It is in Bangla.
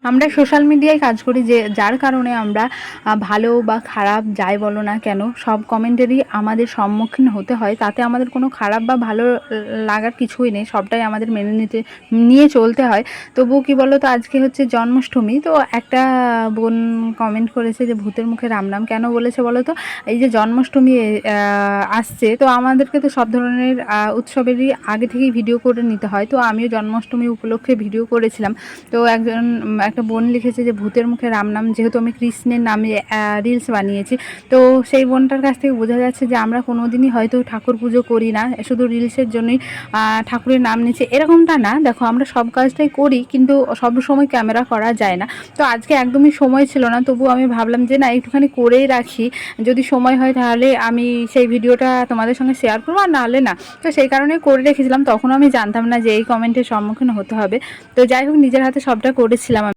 আমরা সোশ্যাল মিডিয়ায় কাজ করি, যে যার কারণে আমরা ভালো বা খারাপ যাই বলো না কেন সব কমেন্টেরই আমাদের সম্মুখীন হতে হয়। তাতে আমাদের কোনো খারাপ বা ভালো লাগার কিছুই নেই, সবটাই আমাদের মেনে নিয়ে চলতে হয়। তবুও কি বলো তো, আজকে হচ্ছে জন্মাষ্টমী। তো একটা বোন কমেন্ট করেছে যে ভূতের মুখে রাম নাম কেন বলেছে বলো তো। এই যে জন্মাষ্টমী আসছে, তো আমাদেরকে তো সব ধরনের উৎসবেরই আগে থেকেই ভিডিও করে নিতে হয়। তো আমিও জন্মাষ্টমী উপলক্ষে ভিডিও করেছিলাম। তো একটা বোন লিখেছে যে ভূতের মুখে রাম নাম, যেহেতু আমি কৃষ্ণের নামে রিলস বানিয়েছি। তো সেই বোনটার কাছ থেকে বোঝা যাচ্ছে যে আমরা কোনো দিনই হয়তো ঠাকুর পুজো করি না, শুধু রিলসের জন্যই ঠাকুরের নাম নিচ্ছে, এরকমটা না। দেখো, আমরা সব কাজটাই করি, কিন্তু সব সময় ক্যামেরা করা যায় না। তো আজকে একদমই সময় ছিল না, তবু আমি ভাবলাম যে না, একটুখানি করেই রাখি, যদি সময় হয় তাহলে আমি সেই ভিডিওটা তোমাদের সঙ্গে শেয়ার করবো, আর নাহলে না। তো সেই কারণেই করে রেখেছিলাম, তখনও আমি জানতাম না যে এই কমেন্টের সম্মুখীন হতে হবে। তো যাই হোক, নিজের হাতে সবটা করেছিলাম।